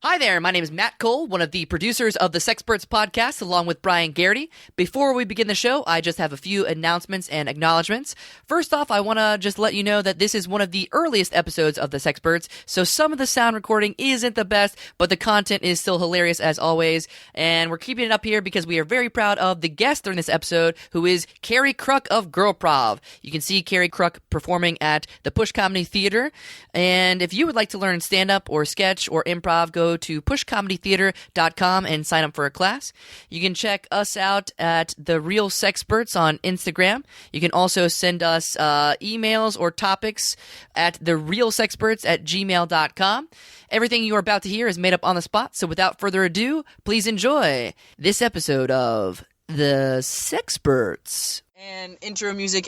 Hi there, my name is Matt Cole, one of the producers of the Sexperts podcast, along with Brian Garrity. Before we begin the show, I just have a few announcements and acknowledgments. First off, I want to just let you know that this is one of the earliest episodes of the Sexperts, so some of the sound recording isn't the best, but the content is still hilarious as always, and we're keeping it up here because we are very proud of the guest during this episode, who is Kerry Kruk of Girlprov. You can see Kerry Kruk performing at the Push Comedy Theater, and if you would like to learn stand-up or sketch or improv, go to pushcomedytheater.com and sign up for a class. You can check us out at The Real Sexperts on Instagram. You can also send us emails or topics at therealsexperts@gmail.com. Everything you are about to hear is made up on the spot, so without further ado, please enjoy this episode of The Sexperts. And intro music.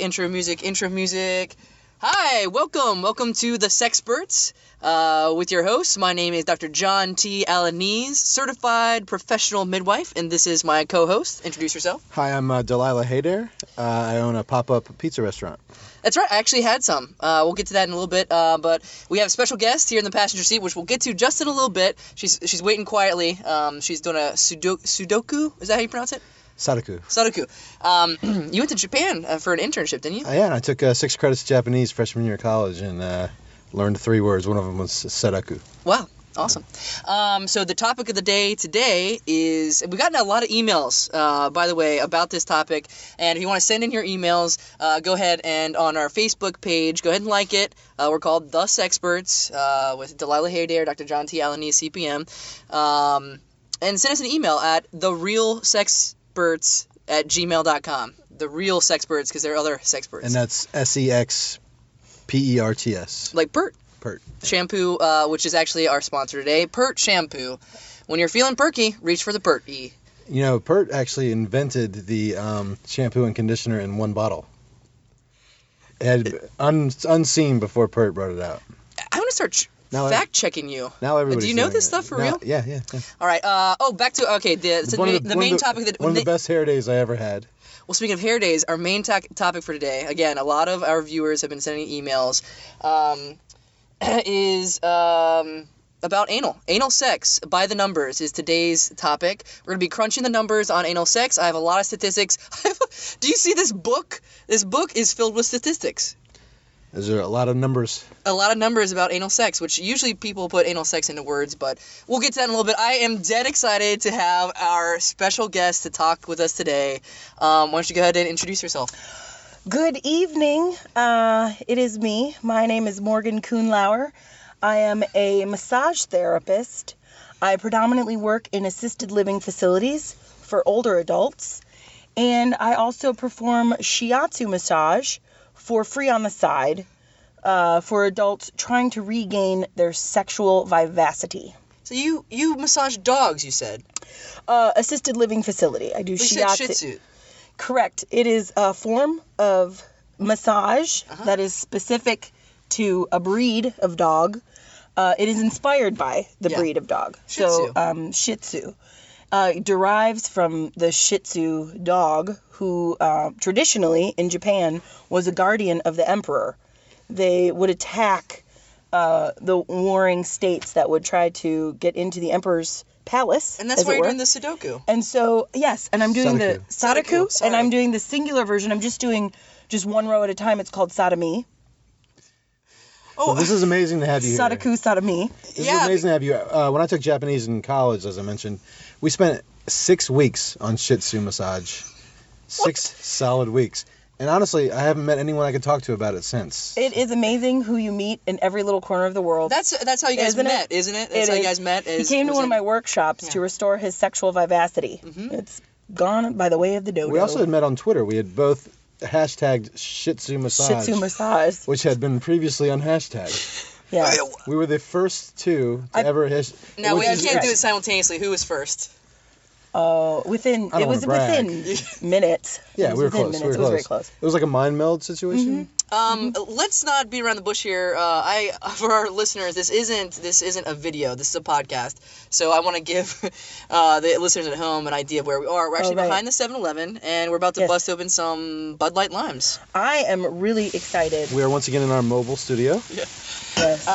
Hi, welcome to The Sexperts with your host. My name is Dr. John T. Alanese, certified professional midwife, and this is my co-host. Introduce yourself. Hi, I'm Delilah. I own a pop-up pizza restaurant. That's right, I actually had some. We'll get to that in a little bit, but we have a special guest here in the passenger seat, which we'll get to just in a little bit. She's waiting quietly. She's doing a Sudoku, is that how you pronounce it? Sadaku. You went to Japan for an internship, didn't you? Yeah, and I took 6 credits Japanese freshman year of college and learned 3 words. One of them was Sadaku. Wow, awesome. So the topic of the day today is, we've gotten a lot of emails, by the way, about this topic. And if you want to send in your emails, go ahead and on our Facebook page, go ahead and like it. We're called The Sexperts with Delilah Haydair, Dr. John T. Alanese, CPM. And send us an email at therealsexperts@gmail.com. The Real Sexperts, because there are other Sexperts. And that's SEXPERTS. Like Pert. Pert. Shampoo, which is actually our sponsor today. Pert Shampoo. When you're feeling perky, reach for the Pert-E. You know, Pert actually invented the shampoo and conditioner in one bottle. It had unseen before Pert brought it out. I'm going to start fact-checking you. Now everybody's Do you know doing this it. stuff for real? Yeah. All right. Back to, okay, the main topic. One of the best hair days I ever had. Well, speaking of hair days, our main topic for today, again, a lot of our viewers have been sending emails, is about anal. Anal sex by the numbers is today's topic. We're going to be crunching the numbers on anal sex. I have a lot of statistics. Do you see this book? This book is filled with statistics. Is there a lot of numbers? A lot of numbers about anal sex, which usually people put anal sex into words, but we'll get to that in a little bit. I am dead excited to have our special guest to talk with us today. Why don't you go ahead and introduce yourself? Good evening. It is me. My name is Morgan Kuehnlauer. I am a massage therapist. I predominantly work in assisted living facilities for older adults, and I also perform shiatsu massage for free on the side for adults trying to regain their sexual vivacity. So you massage dogs, you said? Assisted living facility. I do shiatsu. You said Shih Tzu. Correct. It is a form of massage that is specific to a breed of dog. It is inspired by the breed of dog. Shih Tzu. So Shih Tzu derives from the Shih Tzu dog, who traditionally in Japan was a guardian of the emperor. They would attack the warring states that would try to get into the emperor's palace. And that's why you're doing the Sudoku. And so, yes, and I'm doing the Sadaku, Sorry. and I'm doing the singular version. I'm just doing one row at a time. It's called Sadami. Oh, well, this is amazing to have you here. Sadaku, Sadami. This is amazing to have you. When I took Japanese in college, as I mentioned, we spent 6 weeks on Shih Tzu massage. 6 solid weeks. And honestly, I haven't met anyone I could talk to about it since. It is amazing who you meet in every little corner of the world. That's how you guys met, isn't it? That's how you guys met. He came to one of my workshops to restore his sexual vivacity. Mm-hmm. It's gone by the way of the dodo. We also had met on Twitter. We had both hashtagged Shih Tzu massage. Shih Tzu massage. Which had been previously unhashtagged. Yeah. We were the first two to ever Now, we can't do it simultaneously. Who was first? Within minutes. Yeah, we were close. It was very close. It was like a mind meld situation. Mm-hmm. Let's not beat around the bush here. For our listeners, this isn't a video. This is a podcast. So I want to give the listeners at home an idea of where we are. We're actually behind the 7-Eleven, and we're about to bust open some Bud Light Limes. I am really excited. We are once again in our mobile studio. Yeah. Yes.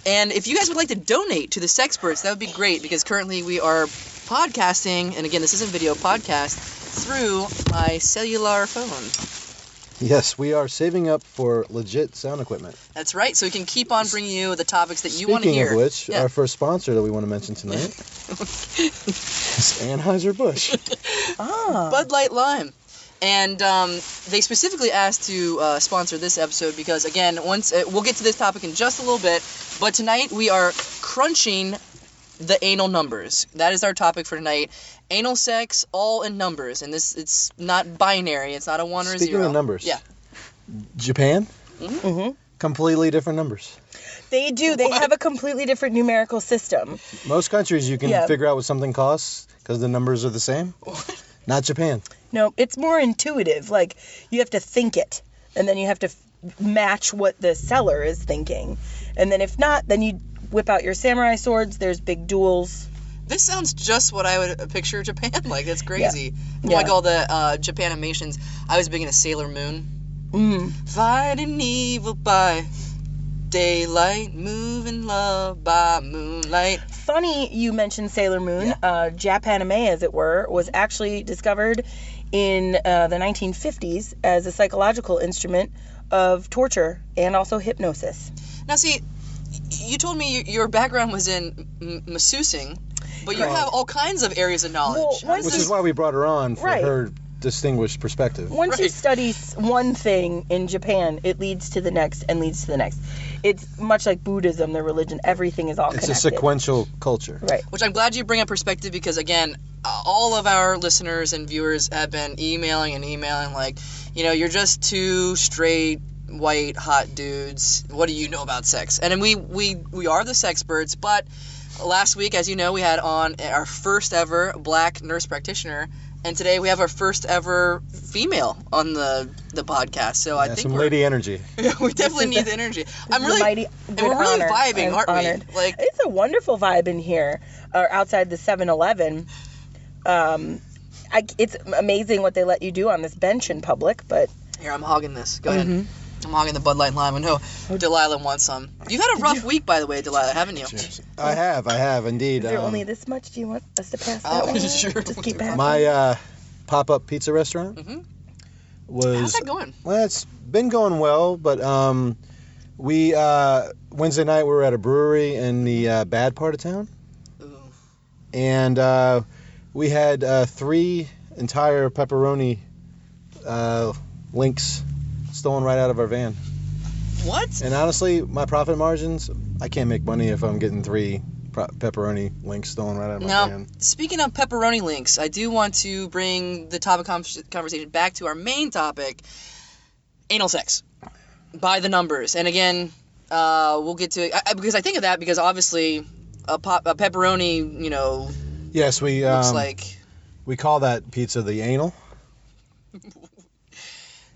And if you guys would like to donate to the Sexperts, that would be great, because currently we are podcasting, and again, this isn't video podcast, through my cellular phone. Yes, we are saving up for legit sound equipment. That's right, so we can keep on bringing you the topics that you want to hear. Speaking of which, our first sponsor that we want to mention tonight is Anheuser-Busch. Bud Light Lime. And they specifically asked to sponsor this episode because, again, once we'll get to this topic in just a little bit, but tonight we are crunching the anal numbers. That is our topic for tonight. Anal sex, all in numbers, and it's not binary. It's not a 1 or a 0. Speaking of numbers, Japan, completely different numbers. They do. They have a completely different numerical system. Most countries you can figure out what something costs because the numbers are the same. Not Japan. No, it's more intuitive. Like, you have to think it, and then you have to match what the seller is thinking. And then if not, then you whip out your samurai swords. There's big duels. This sounds just what I would picture Japan like. That's crazy. Yeah. Like all the Japanimations. I was big into Sailor Moon. Fighting evil by daylight, moving love by moonlight. Funny you mentioned Sailor Moon. Japanime, as it were, was actually discovered in the 1950s as a psychological instrument of torture and also hypnosis. Now, see, you told me your background was in masseusing, but you have all kinds of areas of knowledge. Well, which is why we brought her on for her distinguished perspective. Once you study one thing in Japan, it leads to the next and leads to the next. It's much like Buddhism, their religion. Everything is all connected. It's a sequential culture. Right. Which I'm glad you bring up perspective because, again, all of our listeners and viewers have been emailing like, you're just two straight, white, hot dudes. What do you know about sex? And then we are the Sexperts, but last week, as you know, we had on our first ever black nurse practitioner, and today we have our first ever female on the podcast. So I think some lady energy. We definitely need the energy. We're really vibing, aren't honored. we? Like, it's a wonderful vibe in here, or outside the 7-Eleven. It's amazing what they let you do on this bench in public, but here, I'm hogging this. Go ahead. I'm hogging the Bud Light Lime. I know Delilah wants some. You've had a rough week, by the way, Delilah, haven't you? Cheers. I have indeed. Is there only this much? Do you want us to pass that one? Sure. Just keep passing. My pop-up pizza restaurant was... How's that going? Well, it's been going well, but we Wednesday night we were at a brewery in the bad part of town. Ooh. And we had 3 entire pepperoni links stolen right out of our van. What? And honestly, my profit margins, I can't make money if I'm getting 3 pepperoni links stolen right out of my van. Now, speaking of pepperoni links, I do want to bring the topic conversation back to our main topic, anal sex, by the numbers. And again, we'll get to it, because I think of that because obviously a pepperoni, Yes, we looks like... We call that pizza the anal.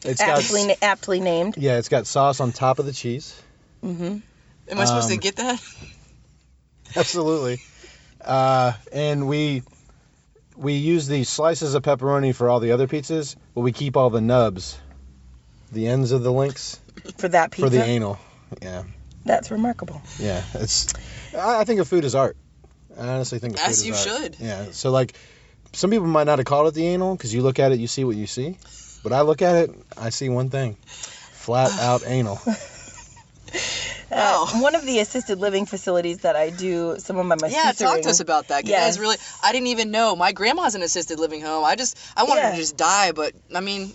It's aptly named. Yeah, it's got sauce on top of the cheese. Mm-hmm. Am I supposed to get that? Absolutely. And we use the slices of pepperoni for all the other pizzas, but we keep all the nubs, the ends of the links. For that pizza? For the anal, yeah. That's remarkable. Yeah, I think of food as art. I honestly think of food as as you art. should. Yeah, so like, some people might not have called it the anal, because you look at it, you see what you see. But I look at it, I see one thing. Flat out anal. One of the assisted living facilities that I do some of my masseuring. Yeah, talk to us about that. Yes. Guys, really, I didn't even know. My grandma's in an assisted living home. I wanted her to just die, but I mean,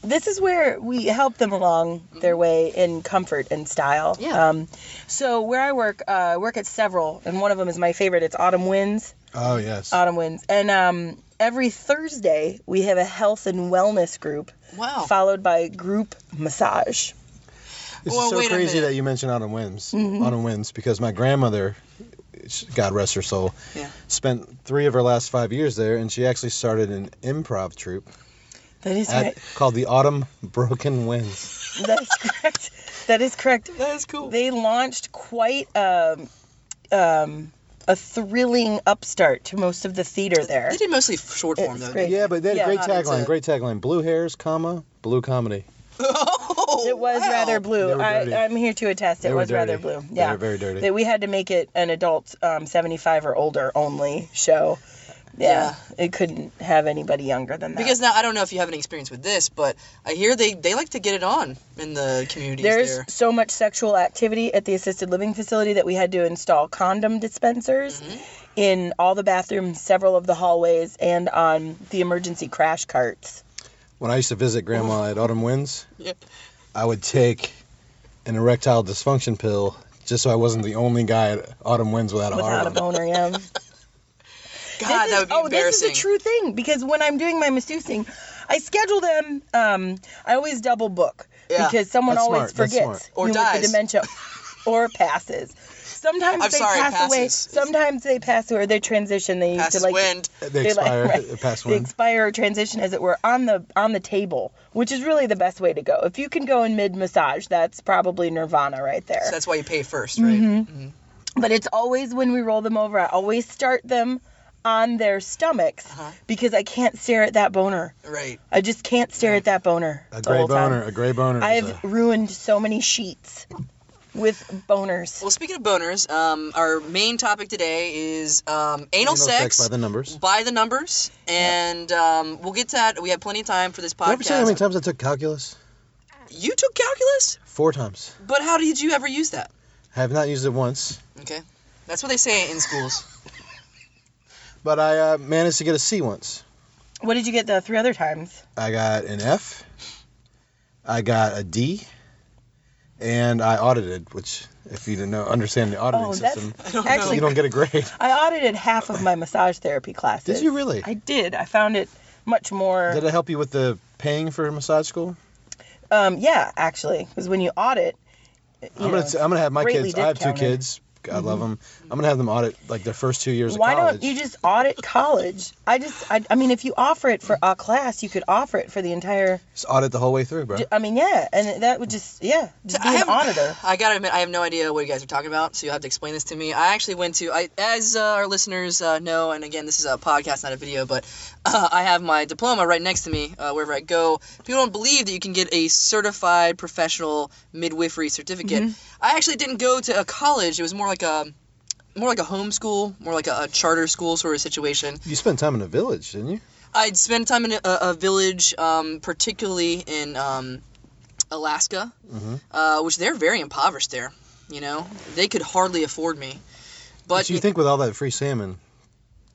This is where we help them along their way in comfort and style. Yeah. So where I work at several, and one of them is my favorite. It's Autumn Winds. Oh, yes. Autumn Winds. And every Thursday, we have a health and wellness group. Wow. Followed by group massage. This is so crazy that you mentioned Autumn Winds. Mm-hmm. Autumn Winds, because my grandmother, God rest her soul, spent 3 of her last 5 years there, and she actually started an improv troupe. That is right. Called the Autumn Broken Winds. That's correct. That is correct. That is cool. They launched quite a thrilling upstart to most of the theater there. They did mostly short form, though. Great. Yeah, but they had a great tagline. Great tagline. Blue hairs, blue comedy. Oh, It was wow. rather blue. They were dirty. I'm here to attest. It They were was rather dirty. blue. They Yeah. were very dirty. That we had to make it an adult 75 or older only show. Yeah. It couldn't have anybody younger than that. Because now, I don't know if you have any experience with this, but I hear they like to get it on in the communities There's there. so much sexual activity at the assisted living facility that we had to install condom dispensers in all the bathrooms, several of the hallways, and on the emergency crash carts. When I used to visit Grandma at Autumn Winds, Yep. I would take an erectile dysfunction pill just so I wasn't the only guy at Autumn Winds without a Without a hard-on. boner, yeah. God, that would be embarrassing. This is a true thing, because when I'm doing my masseusing, I schedule them, I always double book, Yeah. because someone That's always smart, that's forgets. smart. Or with dies. the dementia, or passes. Sometimes I'm they sorry, pass away. passes. Sometimes they pass away, or they transition. They used Passes to like wind. They expire, right. pass They wind. expire or transition, as it were, on the table, which is really the best way to go. If you can go in mid massage, that's probably nirvana right there. So that's why you pay first, right? But it's always when we roll them over, I always start them on their stomachs, because I can't stare at that boner. Right. I just can't stare at that boner. A the gray whole time. boner. A gray boner. I is have ruined so many sheets with boners. Well, speaking of boners, our main topic today is anal sex by the numbers. By the numbers, and we'll get to that. We have plenty of time for this Did I ever tell you how many podcast. times I took calculus? You took calculus, 4 times. but how did you ever use that? I have not used it once, Okay, that's what they say in schools. but I managed to get a C once. What did you get the 3 other times? I got an F, I got a D, and I audited, which, if you didn't understand the auditing Oh, that's system, don't know. actually. you don't get a grade. I audited half of my massage therapy classes. Did you really? I did. I found it much more. Did it help you with the paying for massage school? Yeah, actually, because when you audit, I'm gonna have my greatly kids. I have 2 discounted. kids. I love them. I'm gonna have them audit like their first 2 years Why of college. don't you just audit college? I mean, if you offer it for a class, you could offer it for the entire. Just audit the whole way through, bro? I mean, yeah, and that would just be an auditor. I gotta admit, I have no idea what you guys are talking about, so you'll have to explain this to me. I actually went to, as our listeners know, and again, this is a podcast, not a video, but I have my diploma right next to me wherever I go. People don't believe that you can get a certified professional midwifery certificate. I actually didn't go to a college. It was more like a homeschool, more like a charter school sort of situation. You spent time in a village, didn't you? I'd spent time in a village, particularly in Alaska, which they're very impoverished there. You know, they could hardly afford me. But you think with all that free salmon?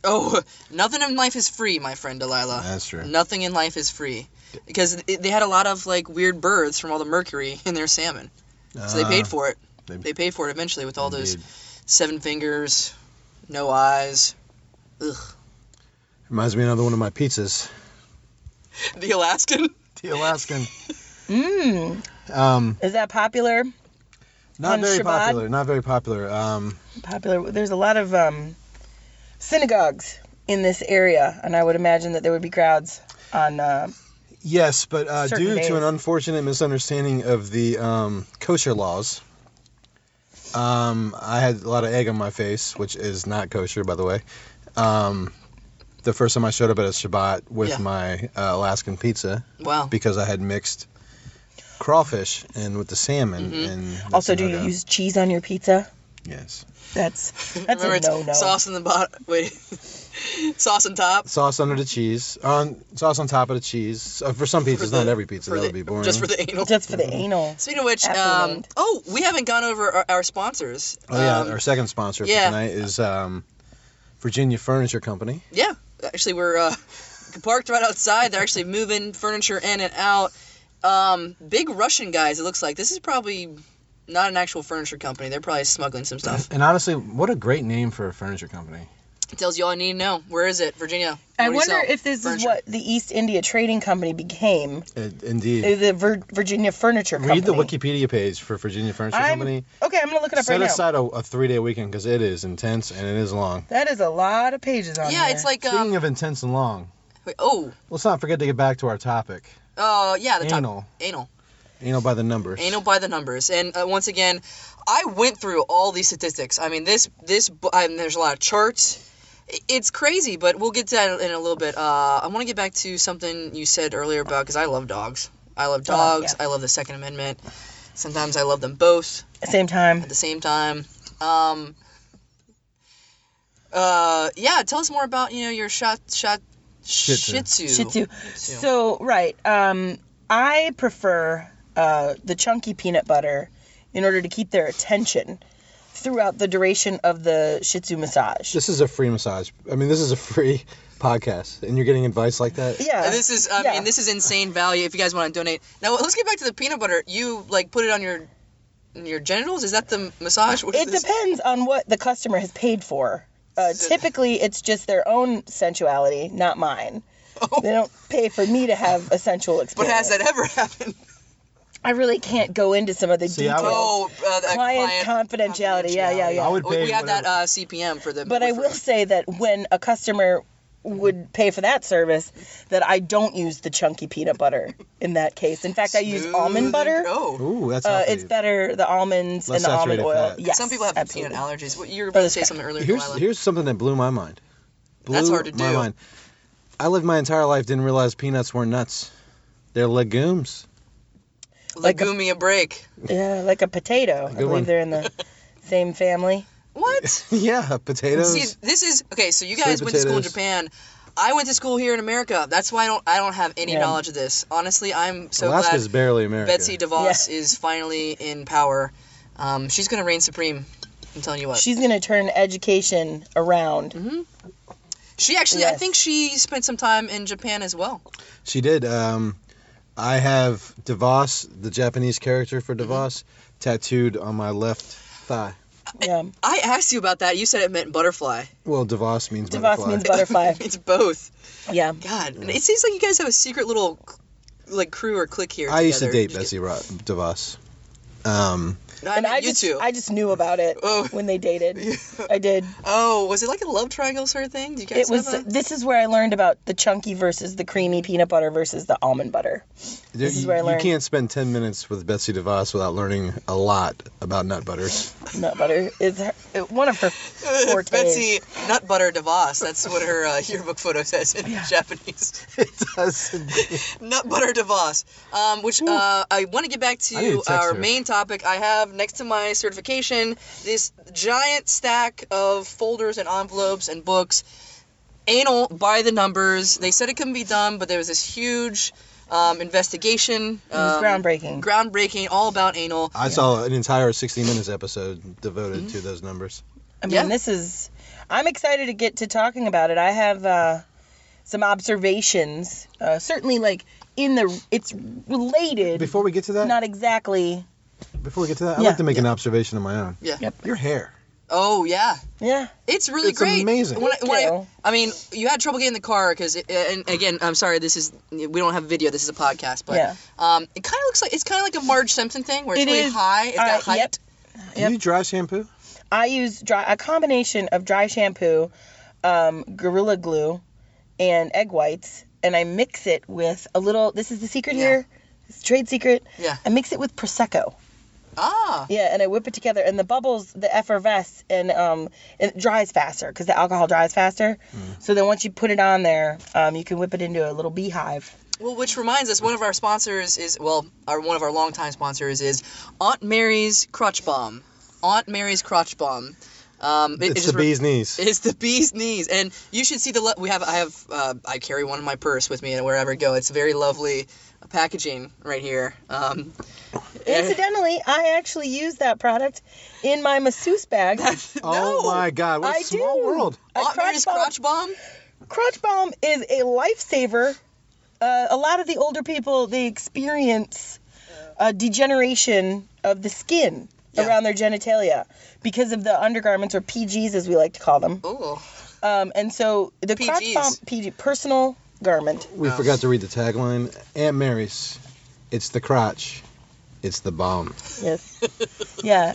oh, nothing in life is free, my friend Delilah. That's true. Nothing in life is free because they had a lot of like weird births from all the mercury in their salmon, so they paid for it. They paid for it eventually with all those 7 fingers, no eyes. Ugh. Reminds me of another one of my pizzas. The Alaskan. The Alaskan. Is that popular? Not On very Shabbat? popular. Not very popular. Popular. There's a lot of synagogues in this area, and I would imagine that there would be crowds on. Yes, but Certain due days. to an unfortunate misunderstanding of the kosher laws, I had a lot of egg on my face, which is not kosher, by the way. The first time I showed up at a Shabbat with my Alaskan pizza, Wow. because I had mixed crawfish in with the salmon. And that's Also, a do you no-go. use cheese on your pizza? Yes. That's Remember, a it's no-no. sauce in the bottom. Wait, sauce on top. Sauce under the cheese. Sauce on top of the cheese. For some pizzas, not every pizza. That would be boring. Just for the anal. Just for the anal. Speaking of which, Aptly named. we haven't gone over our sponsors. Oh yeah, our second sponsor for yeah. tonight is Virginia Furniture Company. Yeah, actually, we're parked right outside. They're actually moving furniture in and out. Big Russian guys, it looks like. This is probably not an actual furniture company. They're probably smuggling some stuff. And honestly, what a great name for a furniture company. It tells you all I need to know. Where is it? Virginia. I What do you wonder sell? if this Furniture. is what the East India Trading Company became. Indeed. The Virginia Furniture Company. Read the Wikipedia page for Virginia Furniture Company. Okay, I'm going to look it up Set right now. aside a 3-day weekend because it is intense and it is long. That is a lot of pages on Yeah, there. it's like Speaking of intense and long, wait, oh, let's not forget to get back to our topic. yeah, the top. Anal. Anal By the numbers. Anal by the numbers. And once again, I went through all these statistics. I mean, there's a lot of charts. It's crazy, but we'll get to that in a little bit. I want to get back to something you said earlier about, because I love dogs. I love dogs. Yeah. I love the Second Amendment. Sometimes I love them both At the same time. Yeah, tell us more about, your Shih Tzu. Shih Tzu. So, right. I prefer the chunky peanut butter in order to keep their attention throughout the duration of the Shih Tzu massage. This is a free massage. I mean, this is a free podcast, and you're getting advice like that? Yeah. This is, I mean, this is insane value if you guys want to donate. Now, let's get back to the peanut butter. You, put it on your genitals? Is that the massage? What is It this? depends on what the customer has paid for. Typically, it's just their own sensuality, not mine. Oh. They don't pay for me to have a sensual But experience. has that ever happened? I really can't go into some of the details. The Client confidentiality. Yeah. I would pay We have that whatever. CPM for the... But I will say that when a customer would pay for that service, that I don't use the chunky peanut butter in that case. In fact, I use almond butter. Oh. Ooh, that's healthy. It's better, the almonds Less and the almond saturated oil. fat. Yes, Some people have absolutely. peanut allergies. You were about to say something earlier, Delilah. Here's something that blew my mind. That's hard to do. My mind. I lived my entire life, didn't realize peanuts weren't nuts. They're legumes. Give me a break. Yeah, like a potato. I believe one. they're in the same family. What? Yeah, potatoes. See, this is... Okay, so you guys went to school in potatoes. Japan. I went to school here in America. That's why I don't have any knowledge of this. Honestly, I'm so Alaska's glad barely America. Betsy DeVos is finally in power. She's going to reign supreme. I'm telling you what. She's going to turn education around. Mm-hmm. She actually, I think she spent some time in Japan as well. She did. I have DeVos, the Japanese character for DeVos, tattooed on my left thigh. Yeah. I asked you about that. You said it meant butterfly. Well, DeVos means DeVos butterfly. means butterfly. It's both. Yeah. God, and it seems like you guys have a secret little crew or clique here. I used to together. date Betsy DeVos. And I you just, too. I just knew about it when they dated. I did. Oh, was it like a love triangle sort of thing? Do you guys It was. have a... This is where I learned about the chunky versus the creamy peanut butter versus the almond butter. This is where I learned. You can't spend 10 minutes with Betsy DeVos without learning a lot about nut butters. Nut butter is one of her fortes. Betsy Nut Butter DeVos. That's what her yearbook photo says in Japanese. It does. Nut Butter DeVos. Which I want to get back I need to to text our her. main topic. I have next to my certification this giant stack of folders and envelopes and books. Anal by the numbers. They said it couldn't be done, but there was this huge investigation. It was groundbreaking. Groundbreaking, all about anal. I saw an entire 60 Minutes episode devoted to those numbers. I mean, I'm excited to get to talking about it. I have some observations. Certainly, it's related. Before we get to that, Not exactly. I'd like to make an observation of my own. Yeah. Yep. Your hair. Oh, yeah. Yeah. It's really It's great. amazing. I mean, you had trouble getting the car because, and again, I'm sorry, we don't have a video. This is a podcast, but Yeah. it kind of looks like like a Marge Simpson thing where it's It really is. high. It's got height. Yep. Do you dry shampoo? I use a combination of dry shampoo, Gorilla Glue, and egg whites, and I mix it with a little. This is the secret here. It's a trade secret. Yeah. I mix it with Prosecco. Ah. Yeah, and I whip it together, and the bubbles, the effervesce, and it dries faster because the alcohol dries faster. So then once you put it on there, you can whip it into a little beehive. Well, which reminds us, one of our sponsors is, one of our longtime sponsors is Aunt Mary's Crotch Balm. Aunt Mary's Crotch Balm. It's the bee's knees. It's the bee's knees, and you should see I carry one in my purse with me wherever I go. It's very lovely packaging right here. Incidentally, I actually use that product in my masseuse bag. Oh my God! What a I small do. world. Aunt Mary's Crotch Balm. Crotch Balm is a lifesaver. A lot of the older people, they experience degeneration of the skin around their genitalia because of the undergarments, or PGs as we like to call them. Ooh. And so the Crotch PGs. Balm, PG, personal garment. We forgot to read the tagline. Aunt Mary's, it's the crotch, it's the balm. Yes. Yeah.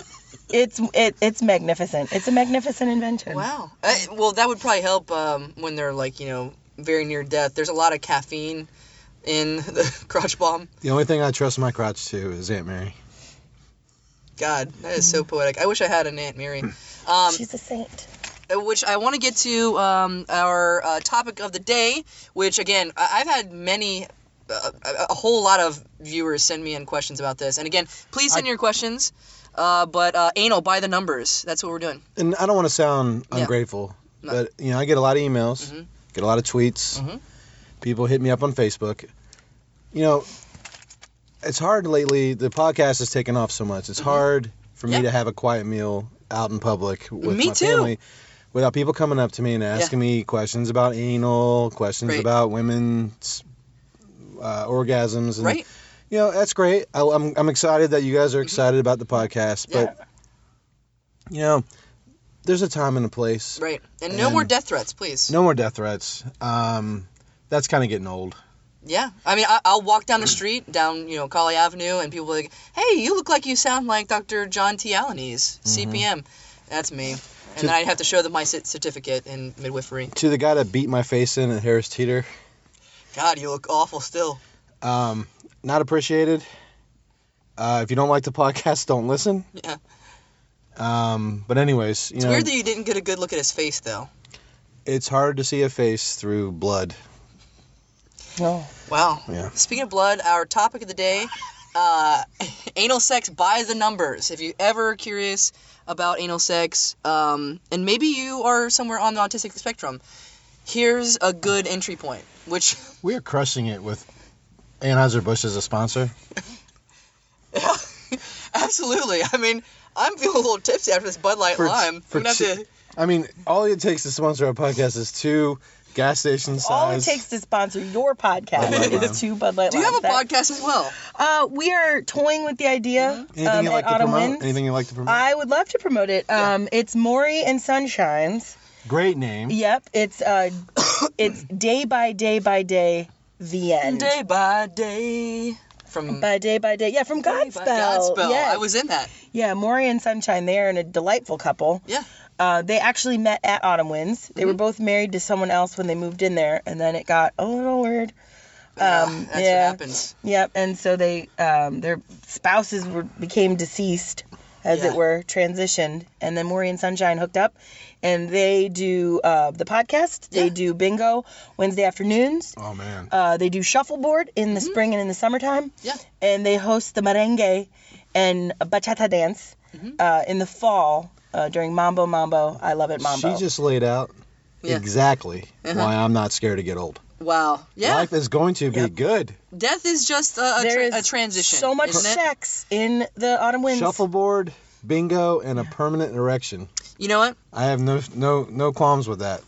It's magnificent. It's a magnificent invention. Wow. Well, that would probably help when they're very near death. There's a lot of caffeine in the crotch balm. The only thing I trust my crotch to is Aunt Mary. God, that is so poetic. I wish I had an Aunt Mary. She's a saint. Which I want to get to our topic of the day, which, again, I've had many a whole lot of viewers send me in questions about this. And again, please send your questions. But anal by the numbers. That's what we're doing. And I don't want to sound ungrateful, but I get a lot of emails, get a lot of tweets. People hit me up on Facebook. It's hard lately. The podcast has taken off so much. It's hard for me to have a quiet meal out in public with my family without people coming up to me and asking me questions about anal, questions about women's orgasms. And, right. That's great. I'm excited that you guys are excited about the podcast, but there's a time and a place. Right. And no more death threats, please. No more death threats. That's kind of getting old. Yeah. I mean, I'll walk down the street, down, Colley Avenue, and people will be like, hey, you look like you sound like Dr. John T. Alaniz, CPM. That's me. And then I'd have to show them my certificate in midwifery. To the guy that beat my face in at Harris Teeter. God, you look awful still. Not appreciated. If you don't like the podcast, don't listen. Yeah. But anyways, It's weird that you didn't get a good look at his face, though. It's hard to see a face through blood. Oh. Wow. Yeah. Speaking of blood, our topic of the day, anal sex by the numbers. If you're ever curious about anal sex, and maybe you are somewhere on the autistic spectrum, here's a good entry point, which... We are crushing it with Anheuser-Busch as a sponsor. Yeah, absolutely. I mean, I'm feeling a little tipsy after this Bud Light Lime. I mean, all it takes to sponsor our podcast is 2 gas station size. All it takes to sponsor your podcast is 2 Bud Light Limes. Do you have a podcast as well? We are toying with the idea. Anything you like to Autumn promote? Winds. Anything you like to promote? I would love to promote it. It's Maury and Sunshines. Great name. Yep. It's day by day by day, the end. Day by day. By day by day. Yeah, from Godspell. Godspell. Yes. I was in that. Yeah, Maury and Sunshine. They are a delightful couple. Yeah. They actually met at Autumn Winds. They were both married to someone else when they moved in there, and then it got a little weird. That's what happens. Yep, and so they their spouses became deceased, as it were, transitioned, and then Maury and Sunshine hooked up, and they do the podcast. They do bingo Wednesday afternoons. Oh man. They do shuffleboard in the spring and in the summertime. Yeah. And they host the merengue and bachata dance in the fall during Mambo. I love it, Mambo. She just laid out exactly why I'm not scared to get old. Wow. Yeah. Life is going to be good. Death is just a transition. So much sex in the Autumn Winds. Shuffleboard, bingo, and a permanent erection. You know what? I have no qualms with that.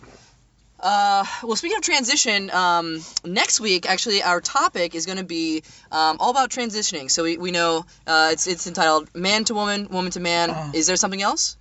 Well, speaking of transition, next week, actually, our topic is going to be all about transitioning. So we know it's entitled Man to Woman, Woman to Man. Is there something else?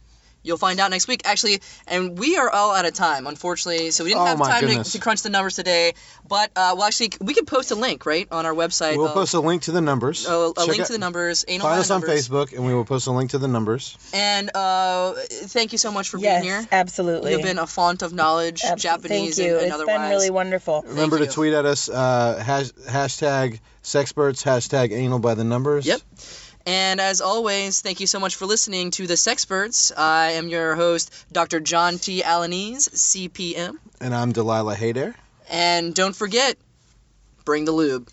You'll find out next week, actually. And we are all out of time, unfortunately. So we didn't have time to crunch the numbers today. But, actually, we can post a link, right, on our website. We'll post a link to the numbers. A link to the numbers. Find us on Facebook, and we will post a link to the numbers. And thank you so much for being here. Yes, absolutely. You've been a font of knowledge, Japanese and otherwise. It's been really wonderful. Remember to tweet at us, hashtag Sexperts, hashtag anal by the numbers. Yep. And as always, thank you so much for listening to The Sexperts. I am your host, Dr. John T. Alaniz, CPM. And I'm Delilah Hayder. And don't forget, bring the lube.